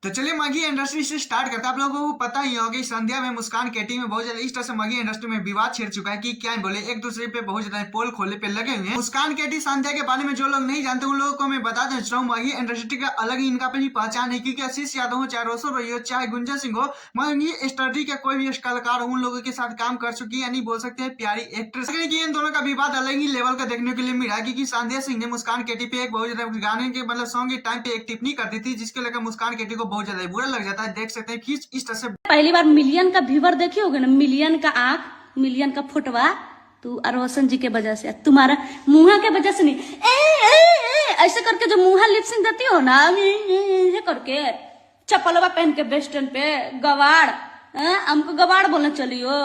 तो चलिए मगी इंडस्ट्री से स्टार्ट करते हैं। आप लोगों को पता ही होगा कि संध्या में मुस्कान केटी में बहुत ज्यादा इस तरह से मगी इंडस्ट्री में विवाद छिड़ चुका है कि क्या बोले, एक दूसरे पे बहुत ज्यादा पोल खोले पे लगे हुए हैं। मुस्कान केटी संध्या के बारे में जो लोग नहीं जानते उन लोगों को मैं बता देना चाहूँ, मगी इंडस्ट्री का अलग ही इनका भी पहचान है, क्योंकि आशीष यादव हो, चाहे रोशन रही हो, चाहे गुंजा सिंह हो, मगी इंडस्ट्री का कोई भी कलाकार हो उन लोगों के साथ काम कर चुकी है, यानी बोल सकते हैं प्यारी एक्ट्रेस। इन दोनों का विवाद अलग ही लेवल का देखने के लिए मिला, क्योंकि संध्या सिंह ने मुस्कान केटी पे एक बहुत ज्यादा गाने के मतलब सॉन्ग के टाइम पे एक टिप्पणी कर दी थी, जिसके लेकर मुस्कान केटी को बहुत ज्यादा बुरा लग जाता है। देख सकते हैं कि इस तरह से पहली बार मिलियन का व्यूवर देखी होगी ना, मिलियन का आंख, मिलियन का फुटवा, तू रोशन जी के वजह से, तुम्हारा मुंहा के वजह से नहीं। ऐसे करके जो मुंहा लिपसिंग देती हो ना, ये करके चप्पलवा पहन के बस स्टैंड पे गवाड़, हमको गवाड़ बोलने चली हो।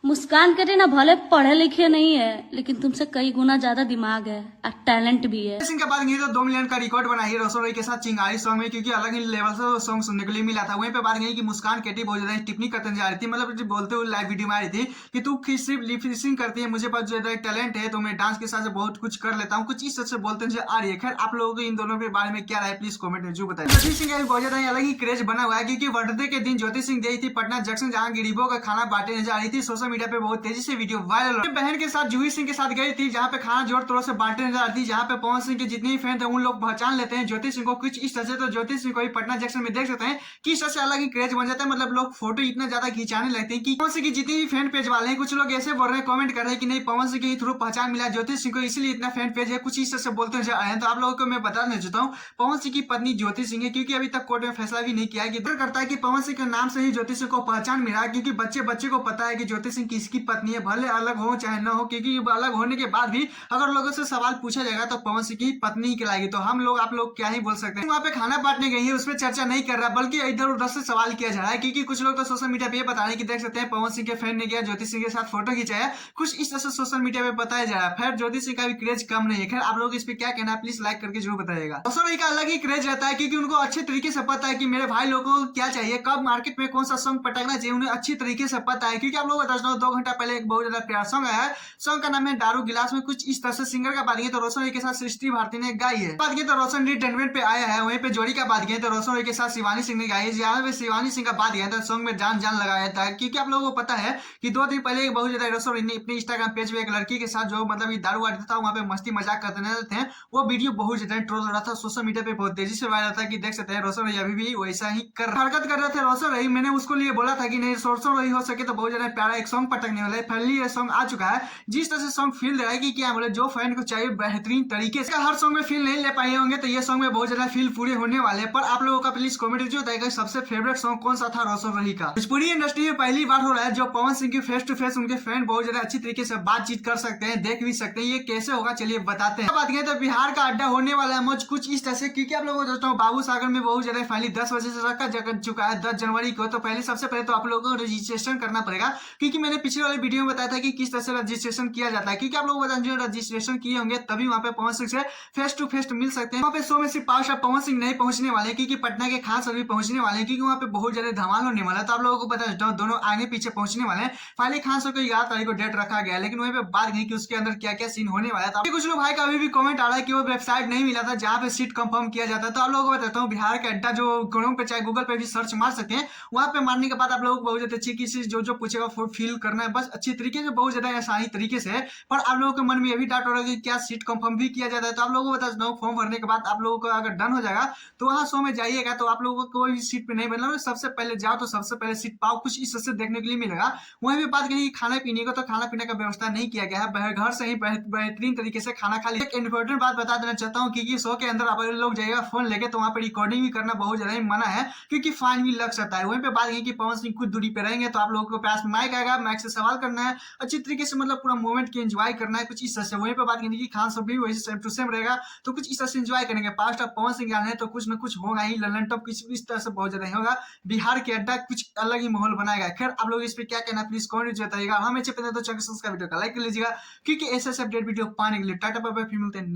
मुस्कान करी ना भले पढ़े लिखे नहीं है, लेकिन तुमसे कई गुना ज्यादा दिमाग है और टैलेंट भी है। के बाद ये तो 2 मिलियन का रिकॉर्ड बनाई है रोशन रॉय के साथ चिंगारी सॉन्ग में, क्योंकि अलग ही लेवल से सॉन्ग सुनने के लिए मिला था। वहीं पे बात गई कि मुस्कान केटी बहुत ज्यादा टिप्पणी करते जा रही थी, मतलब बोलते हुए लाइव वीडियो में आ रही थी कि तू सिर्फ लिपसिंग करती है, मुझे पास जो टैलेंट है तो मैं डांस के साथ बहुत कुछ कर लेता हूँ, कुछ इस तरह से बोलते हुए आ रही है। खैर आप लोगों को इन दोनों के बारे में क्या राय प्लीज कॉमेंट में जो बताइए। ज्योति सिंह का बहुत ज्यादा अलग ही क्रेज बना हुआ है, क्योंकि बर्थडे के दिन ज्योति सिंह गई थी पटना जंक्शन, जहाँ गरीबों का खाना बांटने जा रही थी। सोशल मीडिया पे बहुत तेजी से वीडियो वायरल हो। बहन के साथ जूही सिंह के साथ गई थी, जहाँ पे खाना जोर तोड़ से बांटने जा रही थी, जहाँ पे पवन सिंह के जितने भी फैन थे उन लोग पहचान लेते हैं ज्योति सिंह को कुछ इस तरह से। तो ज्योति सिंह को भी पटना जंक्शन में देख सकते हैं कि इस तरह से अलग ही क्रेज बन जाता है, मतलब लोग फोटो इतना ज्यादा खिंचाने लगते हैं कि पवन सिंह की जितने भी फैन पेज वाले हैं, कुछ लोग ऐसे बोल रहे हैं, कमेंट कर रहे हैं कि नहीं पवन सिंह के थ्रू पहचान मिला ज्योति सिंह को, इसलिए इतना फैन पेज है, कुछ इस तरह से बोलते हैं। तो आप लोगों को मैं बताना चाहता हूँ, पवन सिंह की पत्नी ज्योति सिंह है, क्योंकि अभी तक कोर्ट में फैसला भी नहीं किया है। कि करता है कि पवन सिंह के नाम से ही ज्योति सिंह को पहचान मिला, क्योंकि बच्चे बच्चे को पता है कि ज्योति सिंह किसकी पत्नी है, भले अलग हो चाहे न हो, क्योंकि अलग होने के बाद भी अगर लोगों से सवाल पूछा जाएगा तो पवन सिंह की पत्नी ही कहलाएगी। तो हम लोग आप लोग क्या ही बोल सकते हैं। वहाँ पे खाना बांटने गई है, उसमें चर्चा नहीं कर रहा, बल्कि इधर उधर से सवाल किया जा रहा है, क्योंकि कुछ लोग तो सोशल मीडिया पे बता रहे हैं कि देख सकते हैं पवन सिंह के फैन ने गया ज्योति सिंह के साथ फोटो खिंचाया, कुछ इस तरह से सोशल मीडिया पे बताया जा रहा है। फिर ज्योति सिंह का भी क्रेज कम नहीं है। खैर आप लोग इस पे क्या कहना है प्लीज लाइक करके जरूर बताइएगा। रोशन का अलग ही क्रेज रहता है, क्योंकि उनको अच्छे तरीके से पता है कि मेरे भाई लोगों को क्या चाहिए, कब मार्केट में कौन सा सॉन्ग पटकना चाहिए, उन्हें अच्छी तरीके से पता है। क्योंकि आप लोगों को बता दो 2 घंटा पहले एक बहुत ज्यादा प्यारा सॉन्ग आया है, सॉन्ग का नाम है दारू गिलास में, कुछ इस तरह से। सिंगर का बात की तो रोशन के साथ सृष्टि भारती ने गाई है। बात की तो रोशन रिटेनमेंट पे आया है। वहीं पे जोड़ी का बात की तो रोशन के साथ शिवानी सिंह ने गाई है। जहाँ पे शिवानी सिंह का बात किया था, सॉन्ग में जान जान लगाया था, क्योंकि आप लोगों को पता है कि 2 दिन पहले बहुत ज्यादा रोशन ने अपने इंस्टाग्राम पेज पे एक लड़की के साथ जो मतलब दारू वाड़ी था वहाँ पे मस्ती मजाक करते थे, वो वीडियो बहुत ज्यादा ट्रोल हो रहा था, सोशल मीडिया पे बहुत तेजी से वायरल था। कि देख सकते हैं रोशन अभी भी वैसा ही हरकत कर रहे थे रोशन रही। मैंने उसको लिए बोला था कि नहीं रोशन रही हो सके तो बहुत ज्यादा प्यारा एक सॉन्ग पटकने वाला है। फाइनली ये सॉन्ग आ चुका है, जिस तरह से सॉन्ग फील दे रहा है कि क्या बोले जो फैन को चाहिए बेहतरीन तरीके से। हर सॉन्ग में फील नहीं ले पाए होंगे, तो ये सॉन्ग में बहुत ज्यादा फील पूरे होने वाले हैं। पर आप लोगों का प्लीज कमेंट जो बताएगा सबसे फेवरेट सॉन्ग कौन सा था रोशन रही का। भोजपुरी इंडस्ट्री में पहली बार हो रहा है जो पवन सिंह की फेस टू फेस उनके फैन बहुत ज्यादा अच्छी तरीके से बातचीत कर सकते हैं, देख भी सकते हैं। ये कैसे होगा चलिए बताते हैं। बात करें तो बिहार का अड्डा होने वाला है मौज कुछ इस तरह से, क्योंकि आप लोगों को दोस्तों बाबू सागर में बहुत ज्यादा फाइनली 10 बजे से रखा जा चुका है 10 जनवरी को। तो पहले सबसे पहले तो आप लोगों को रजिस्ट्रेशन करना पड़ेगा, क्योंकि मैंने पिछले वाले वीडियो में बताया था कि किस तरह से रजिस्ट्रेशन किया जाता है। क्योंकि आप लोगों को बता जो रजिस्ट्रेशन किए होंगे तभी वहाँ पे पवन सिंह से फेस टू फेस मिल सकते हैं। वहाँ पे शो में सिर्फ पांच पवन सिंह नहीं पहुंचने वाले, क्योंकि पटना के खास अभी पहुंचने वाले हैं, क्योंकि वहाँ पे बहुत ज्यादा धमाल होने वाला है। तो आप लोगों को बता देता हूँ दोनों आगे पीछे पहुंचने वाले हैं। फाइनली खान शो को 11 तारीख को डेट रखा गया है, लेकिन वहीं पे बात नहीं कि उसके अंदर क्या क्या सीन होने वाला था। कुछ लोग भाई का अभी भी कमेंट आ रहा है कि वो वेबसाइट नहीं मिला था जहाँ पे सीट कंफर्म किया जाता है। तो आप लोगों को बताता हूँ बिहार का अड्डा जो क्रोम पे चाहे गूगल पे भी सर्च मार सकते हैं, वहाँ पे मारने के बाद आप लोगों को बहुत ज्यादा अच्छी किसी जो पूछेगा फील करना है बस अच्छी तरीके से, बहुत ज्यादा आसानी तरीके से। पर आप लोगों के मन में यही डाउट हो रहा है कि क्या सीट कंफर्म भी किया जाता है। तो आप लोगों को बता देता हूँ फॉर्म भरने के बाद आप लोगों को अगर डन हो जाएगा तो वहाँ शो में जाइएगा, तो आप लोगों को कोई भी सीट पे नहीं बदला, सबसे पहले जाओ तो सबसे पहले सीट पाओ, कुछ इस से देखने के लिए मिलेगा। वहीं भी बात करें खाने पीने को, तो खाना पीने का व्यवस्था नहीं किया गया है, घर से ही बेहतरीन तरीके से खाना खा लिया। एक इंपॉर्टेंट बात बता देना चाहता हूँ, क्योंकि शो के अंदर आप लोग जाइएगा फोन लेके तो वहाँ पे रिकॉर्डिंग भी करना बहुत ज्यादा ही मना है, क्योंकि फाइन भी लग सकता है। वहीं पे बात की पवन सिंह कुछ दूरी पे रहेंगे, तो आप लोगों को पास माइक आएगा, माइक से सवाल करना है अच्छी तरीके से, मतलब पूरा मोमेंट की एंजॉय करना है कुछ इस तरह से। वहीं पे बात की खान सब भी वैसे सेम टू सेम रहेगा, तो कुछ इस तरह से एंजॉय करेंगे। पास्ट ऑफ पवन सिंह गाने तो कुछ ना कुछ होगा ही, ललन टॉप कुछ इस तरह से बहुत ज्यादा ही होगा। बिहार के अड्डा कुछ अलग ही माहौल बनाएगा। खैर आप लोग इस पे क्या कहना प्लीज कमेंट बताइएगा। हमें चाहिए तो चैनल का वीडियो का लाइक कर लीजिएगा, क्योंकि ऐसे अपडेट वीडियो पाने के लिए टाटा बाय बाय, फिर मिलते हैं।